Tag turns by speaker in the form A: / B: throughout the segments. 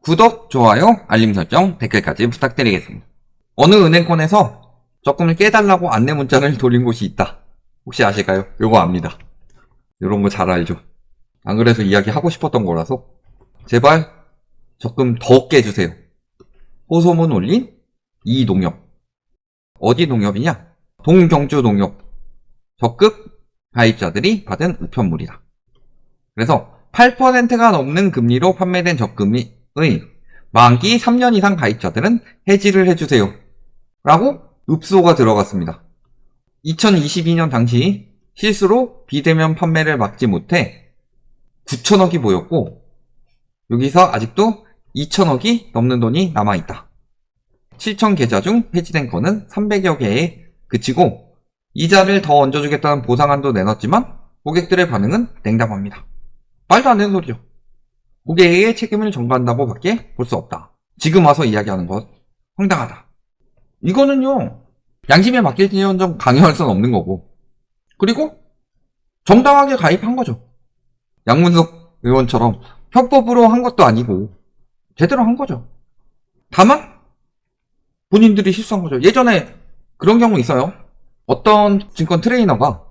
A: 구독, 좋아요, 알림 설정, 댓글까지 부탁드리겠습니다. 어느 은행권에서 적금을 깨달라고 안내 문자를 돌린 곳이 있다. 혹시 아실까요? 요거 압니다. 요런 거 잘 알죠? 안 그래서 이야기하고 싶었던 거라서 제발 적금 더 깨주세요. 호소문 올린 이 농협. 어디 농협이냐? 동경주 농협. 적급 가입자들이 받은 우편물이다. 그래서 8%가 넘는 금리로 판매된 적금의 만기 3년 이상 가입자들은 해지를 해주세요. 라고 읍소가 들어갔습니다. 2022년 당시 실수로 비대면 판매를 막지 못해 9천억이 보였고 여기서 아직도 2천억이 넘는 돈이 남아있다. 7천 계좌 중 해지된 건은 300여 개에 그치고 이자를 더 얹어주겠다는 보상안도 내놨지만 고객들의 반응은 냉담합니다. 말도 안 되는 소리죠. 고객의 책임을 전가한다고 밖에 볼 수 없다. 지금 와서 이야기하는 것 황당하다. 이거는요 양심에 맡길지언정 강요할 수는 없는 거고 그리고 정당하게 가입한 거죠. 양문석 의원처럼 편법으로 한 것도 아니고 제대로 한 거죠. 다만 본인들이 실수한 거죠. 예전에 그런 경우 있어요. 어떤 증권 트레이너가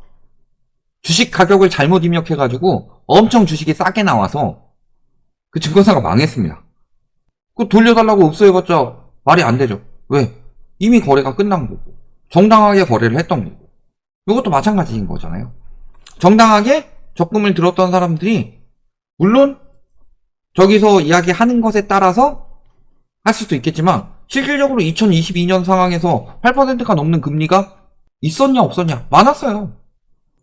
A: 주식 가격을 잘못 입력해가지고 엄청 주식이 싸게 나와서 그 증권사가 망했습니다. 그거 돌려달라고 읍소해봤자 말이 안 되죠. 왜? 이미 거래가 끝난 거고 정당하게 거래를 했던 거고 이것도 마찬가지인 거잖아요. 정당하게 적금을 들었던 사람들이 물론 저기서 이야기하는 것에 따라서 할 수도 있겠지만 실질적으로 2022년 상황에서 8%가 넘는 금리가 있었냐 없었냐? 많았어요.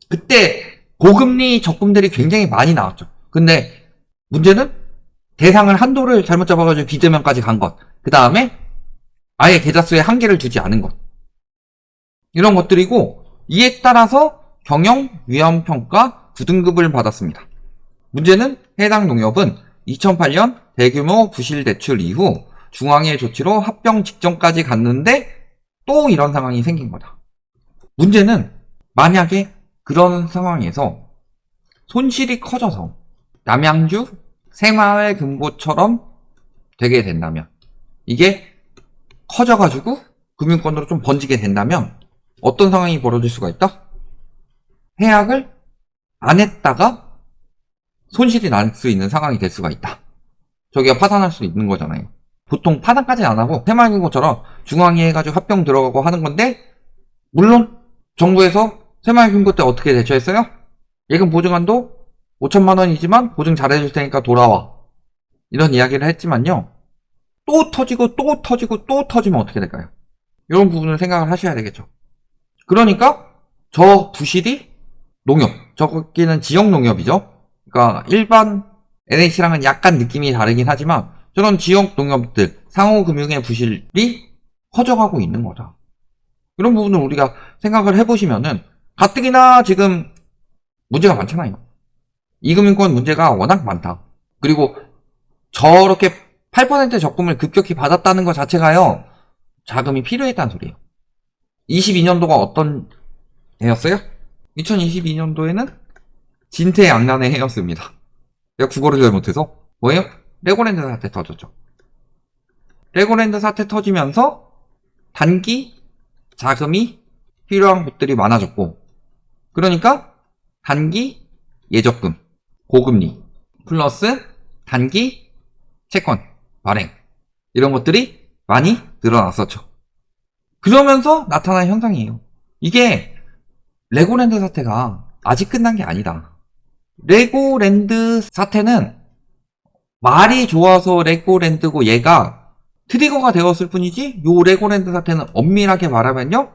A: 그때 고금리 적금들이 굉장히 많이 나왔죠. 근데 문제는 대상을 한도를 잘못 잡아가지고 비대면까지 간 것. 그 다음에 아예 계좌수에 한계를 두지 않은 것. 이런 것들이고 이에 따라서 경영 위험평가 9등급을 받았습니다. 문제는 해당 농협은 2008년 대규모 부실 대출 이후 중앙의 조치로 합병 직전까지 갔는데 또 이런 상황이 생긴 거다. 문제는 만약에 그런 상황에서 손실이 커져서 남양주 새마을금고처럼 되게 된다면 이게 커져가지고 금융권으로 좀 번지게 된다면 어떤 상황이 벌어질 수가 있다? 해약을 안 했다가 손실이 날 수 있는 상황이 될 수가 있다. 저기가 파산할 수 있는 거잖아요. 보통 파산까지 안 하고 새마을금고처럼 중앙위 해가지고 합병 들어가고 하는 건데 물론 정부에서 새마을금고 때 어떻게 대처했어요? 예금 보증한도 5천만 원이지만 보증 잘해줄 테니까 돌아와. 이런 이야기를 했지만요. 또 터지고 또 터지고 또 터지면 어떻게 될까요? 이런 부분을 생각을 하셔야 되겠죠. 그러니까 저 부실이 농협, 저기는 지역 농협이죠. 그러니까 일반 NH랑은 약간 느낌이 다르긴 하지만 저런 지역 농협들 상호금융의 부실이 커져가고 있는 거다. 이런 부분을 우리가 생각을 해보시면은 가뜩이나 지금 문제가 많잖아요. 이금융권 문제가 워낙 많다. 그리고 저렇게 8% 적금을 급격히 받았다는 것 자체가요. 자금이 필요했다는 소리예요. 22년도가 어떤 해였어요? 2022년도에는 진퇴양난의 해였습니다. 내가 국어를 잘못해서 뭐예요? 레고랜드 사태 터졌죠. 레고랜드 사태 터지면서 단기 자금이 필요한 곳들이 많아졌고 그러니까 단기 예적금, 고금리, 플러스 단기 채권, 발행 이런 것들이 많이 늘어났었죠. 그러면서 나타난 현상이에요. 이게 레고랜드 사태가 아직 끝난 게 아니다. 레고랜드 사태는 말이 좋아서 레고랜드고 얘가 트리거가 되었을 뿐이지 요 레고랜드 사태는 엄밀하게 말하면요.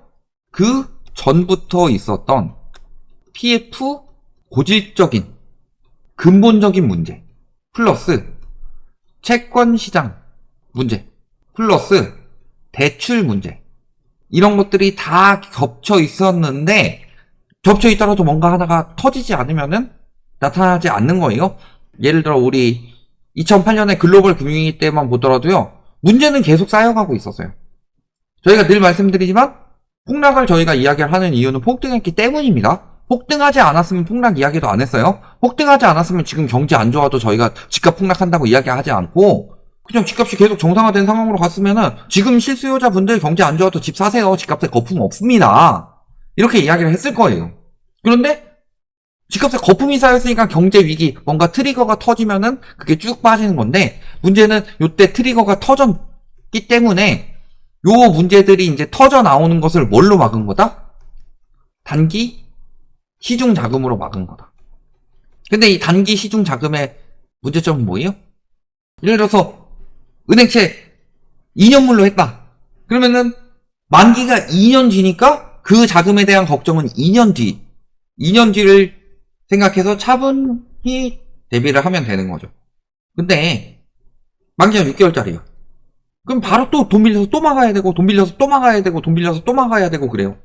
A: 그 전부터 있었던 PF 고질적인 근본적인 문제 플러스 채권 시장 문제 플러스 대출 문제 이런 것들이 다 겹쳐 있었는데 겹쳐 있더라도 뭔가 하나가 터지지 않으면은 나타나지 않는 거예요. 예를 들어 우리 2008년에 글로벌 금융위기 때만 보더라도요. 문제는 계속 쌓여가고 있었어요. 저희가 늘 말씀드리지만 폭락을 저희가 이야기를 하는 이유는 폭등했기 때문입니다. 폭등하지 않았으면 폭락 이야기도 안 했어요. 폭등하지 않았으면 지금 경제 안 좋아도 저희가 집값 폭락한다고 이야기하지 않고 그냥 집값이 계속 정상화된 상황으로 갔으면은 지금 실수요자분들 경제 안 좋아도 집 사세요. 집값에 거품 없습니다. 이렇게 이야기를 했을 거예요. 그런데 집값에 거품이 쌓였으니까 경제 위기, 뭔가 트리거가 터지면은 그게 쭉 빠지는 건데, 문제는 요때 트리거가 터졌기 때문에 요 문제들이 이제 터져 나오는 것을 뭘로 막은 거다? 단기 시중 자금으로 막은 거다. 근데 이 단기 시중 자금의 문제점은 뭐예요? 예를 들어서 은행채 2년물로 했다. 그러면은 만기가 2년 뒤니까 그 자금에 대한 걱정은 2년 뒤를 생각해서 차분히 대비를 하면 되는 거죠. 근데 만기가 6개월짜리예요. 그럼 바로 또 돈 빌려서 또 막아야 되고, 돈 빌려서 또 막아야 되고, 돈 빌려서 또 막아야 되고 그래요.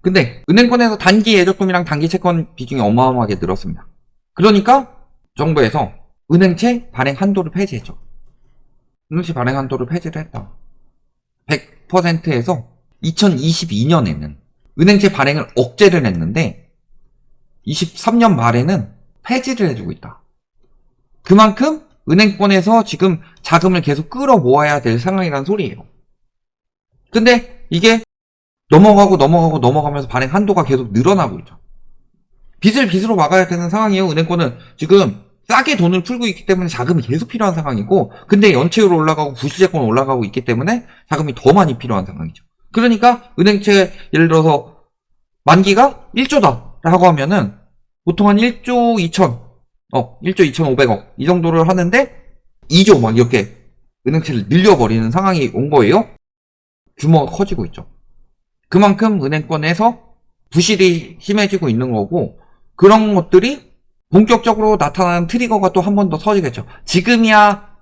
A: 근데 은행권에서 단기 예적금이랑 단기 채권 비중이 어마어마하게 늘었습니다. 그러니까 정부에서 은행채 발행 한도를 폐지했죠. 은행채 발행 한도를 폐지를 했다. 100%에서 2022년에는 은행채 발행을 억제를 했는데 23년 말에는 폐지를 해주고 있다. 그만큼 은행권에서 지금 자금을 계속 끌어모아야 될 상황이란 소리예요. 근데 이게 넘어가면서 발행 한도가 계속 늘어나고 있죠. 빚을 빚으로 막아야 되는 상황이에요. 은행권은 지금 싸게 돈을 풀고 있기 때문에 자금이 계속 필요한 상황이고, 근데 연체율 올라가고 부실채권 올라가고 있기 때문에 자금이 더 많이 필요한 상황이죠. 그러니까 은행채 예를 들어서 만기가 1조다 라고 하면은 보통 한 1조 2,500억 이 정도를 하는데 2조 막 이렇게 은행채를 늘려버리는 상황이 온 거예요. 규모가 커지고 있죠. 그만큼 은행권에서 부실이 심해지고 있는 거고, 그런 것들이 본격적으로 나타나는 트리거가 또 한 번 더 터지겠죠. 지금이야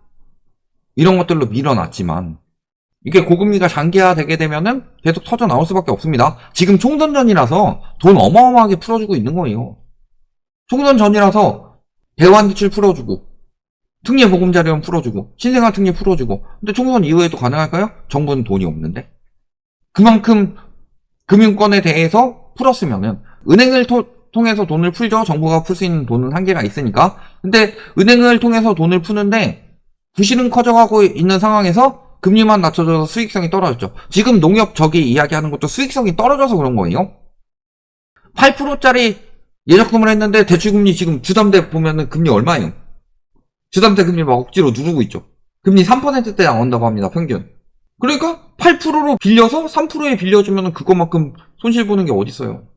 A: 이런 것들로 밀어놨지만 이게 고금리가 장기화되게 되면은 계속 터져 나올 수밖에 없습니다. 지금 총선 전이라서 돈 어마어마하게 풀어주고 있는 거예요. 총선 전이라서 대환대출 풀어주고, 특례보금자리론 풀어주고, 신생아 특례 풀어주고. 근데 총선 이후에도 가능할까요? 정부는 돈이 없는데. 그만큼 금융권에 대해서 풀었으면은 은행을 통해서 돈을 풀죠. 정부가 풀 수 있는 돈은 한계가 있으니까. 근데 은행을 통해서 돈을 푸는데 부실은 커져가고 있는 상황에서 금리만 낮춰져서 수익성이 떨어졌죠. 지금 농협 저기 이야기하는 것도 수익성이 떨어져서 그런 거예요. 8%짜리 예적금을 했는데 대출금리 지금 주담대 보면은 금리 얼마예요? 주담대 금리 막 억지로 누르고 있죠. 금리 3%대 나온다고 합니다. 평균. 그러니까 8%로 빌려서 3%에 빌려주면 그것만큼 손실 보는 게 어딨어요.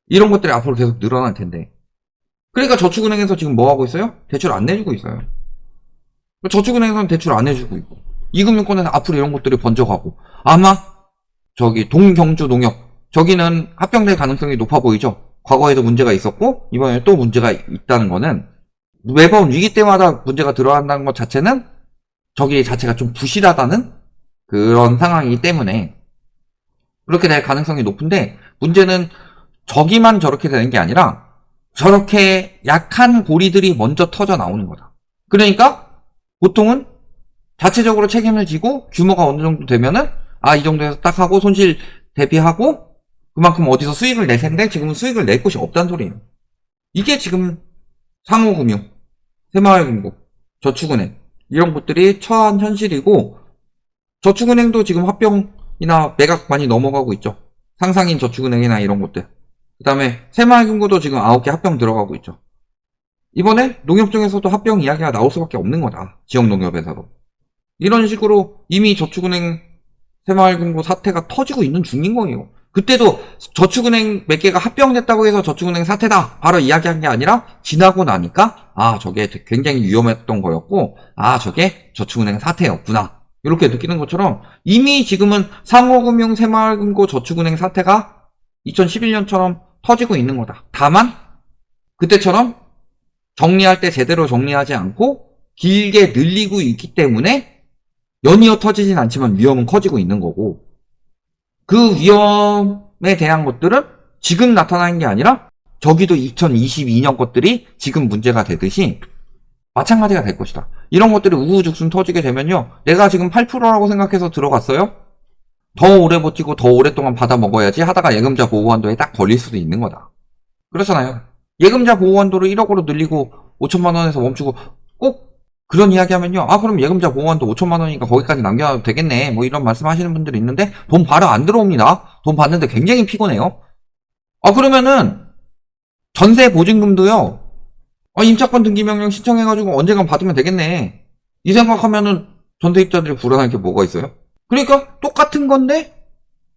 A: 이런 것들이 앞으로 계속 늘어날 텐데. 그러니까 저축은행에서 지금 뭐 하고 있어요? 대출 안 내주고 있어요. 저축은행에서는 대출 안 해주고 있고, 이금융권에서 앞으로 이런 것들이 번져가고, 아마 저기 동경주 농협 저기는 합병될 가능성이 높아 보이죠. 과거에도 문제가 있었고 이번에 또 문제가 있다는 거는, 매번 위기 때마다 문제가 들어간다는 것 자체는 저기 자체가 좀 부실하다는 그런 상황이기 때문에 그렇게 될 가능성이 높은데, 문제는 저기만 저렇게 되는 게 아니라 저렇게 약한 고리들이 먼저 터져 나오는 거다. 그러니까 보통은 자체적으로 책임을 지고 규모가 어느 정도 되면은 이 정도에서 딱 하고 손실 대비하고 그만큼 어디서 수익을 낼 텐데 지금은 수익을 낼 곳이 없다는 소리예요. 이게 지금 상호금융, 새마을금고, 저축은행 이런 것들이 처한 현실이고, 저축은행도 지금 합병이나 매각 많이 넘어가고 있죠. 상상인 저축은행이나 이런 것들. 그 다음에 새마을금고도 지금 9개 합병 들어가고 있죠. 이번에 농협중에서도 합병 이야기가 나올 수밖에 없는 거다. 지역농협에서도. 이런 식으로 이미 저축은행, 새마을금고 사태가 터지고 있는 중인 거예요. 그때도 저축은행 몇 개가 합병됐다고 해서 저축은행 사태다 바로 이야기한 게 아니라, 지나고 나니까 저게 굉장히 위험했던 거였고, 저게 저축은행 사태였구나 이렇게 느끼는 것처럼, 이미 지금은 상호금융, 새마을금고, 저축은행 사태가 2011년처럼 터지고 있는 거다. 다만 그때처럼 정리할 때 제대로 정리하지 않고 길게 늘리고 있기 때문에 연이어 터지진 않지만 위험은 커지고 있는 거고, 그 위험에 대한 것들은 지금 나타나는 게 아니라 저기도 2022년 것들이 지금 문제가 되듯이 마찬가지가 될 것이다. 이런 것들이 우후죽순 터지게 되면요, 내가 지금 8%라고 생각해서 들어갔어요? 더 오래 버티고 더 오랫동안 받아 먹어야지 하다가 예금자 보호한도에 딱 걸릴 수도 있는 거다. 그렇잖아요. 예금자 보호한도를 1억으로 늘리고 5천만 원에서 멈추고 꼭 그런 이야기 하면요. 아, 그럼 예금자 보험도 5천만 원이니까 거기까지 남겨도 되겠네. 뭐 이런 말씀 하시는 분들이 있는데, 돈 바로 안 들어옵니다. 돈 받는데 굉장히 피곤해요. 아, 그러면은, 전세 보증금도요. 아, 임차권 등기명령 신청해가지고 언젠간 받으면 되겠네. 이 생각하면은 전세입자들이 불안할 게 뭐가 있어요? 그러니까 똑같은 건데,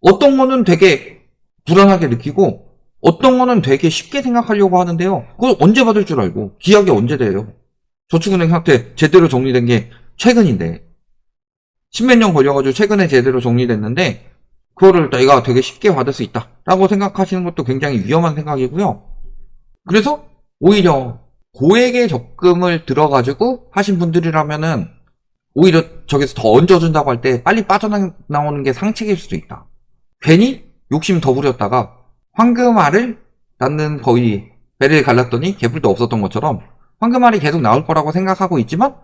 A: 어떤 거는 되게 불안하게 느끼고, 어떤 거는 되게 쉽게 생각하려고 하는데요. 그걸 언제 받을 줄 알고, 기약이 언제 돼요? 저축은행 사태 제대로 정리된 게 최근인데, 십몇 년 걸려가지고 최근에 제대로 정리됐는데, 그거를 내가 되게 쉽게 받을 수 있다 라고 생각하시는 것도 굉장히 위험한 생각이고요. 그래서 오히려 고액의 적금을 들어가지고 하신 분들이라면은 오히려 저기서 더 얹어준다고 할 때 빨리 빠져나오는 게 상책일 수도 있다. 괜히 욕심 더 부렸다가 황금알을 낳는 거의 배를 갈랐더니 개뿔도 없었던 것처럼 황금알이 계속 나올 거라고 생각하고 있지만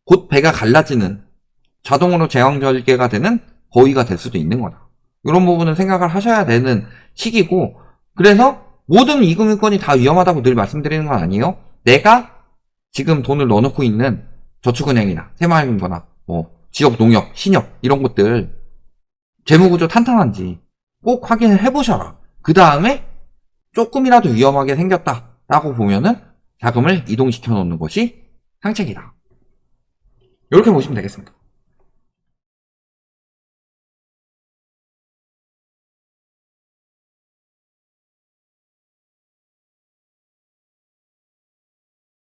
A: 곧 배가 갈라지는 자동으로 제왕절개가 되는 거위가 될 수도 있는 거다. 이런 부분은 생각을 하셔야 되는 시기고, 그래서 모든 이금융권이 다 위험하다고 늘 말씀드리는 건 아니에요. 내가 지금 돈을 넣어놓고 있는 저축은행이나 새마을금고나 뭐 지역농협, 신협 이런 곳들 재무구조 탄탄한지 꼭 확인을 해보셔라. 그 다음에 조금이라도 위험하게 생겼다라고 보면은 자금을 이동시켜 놓는 것이 상책이다. 이렇게 보시면 되겠습니다.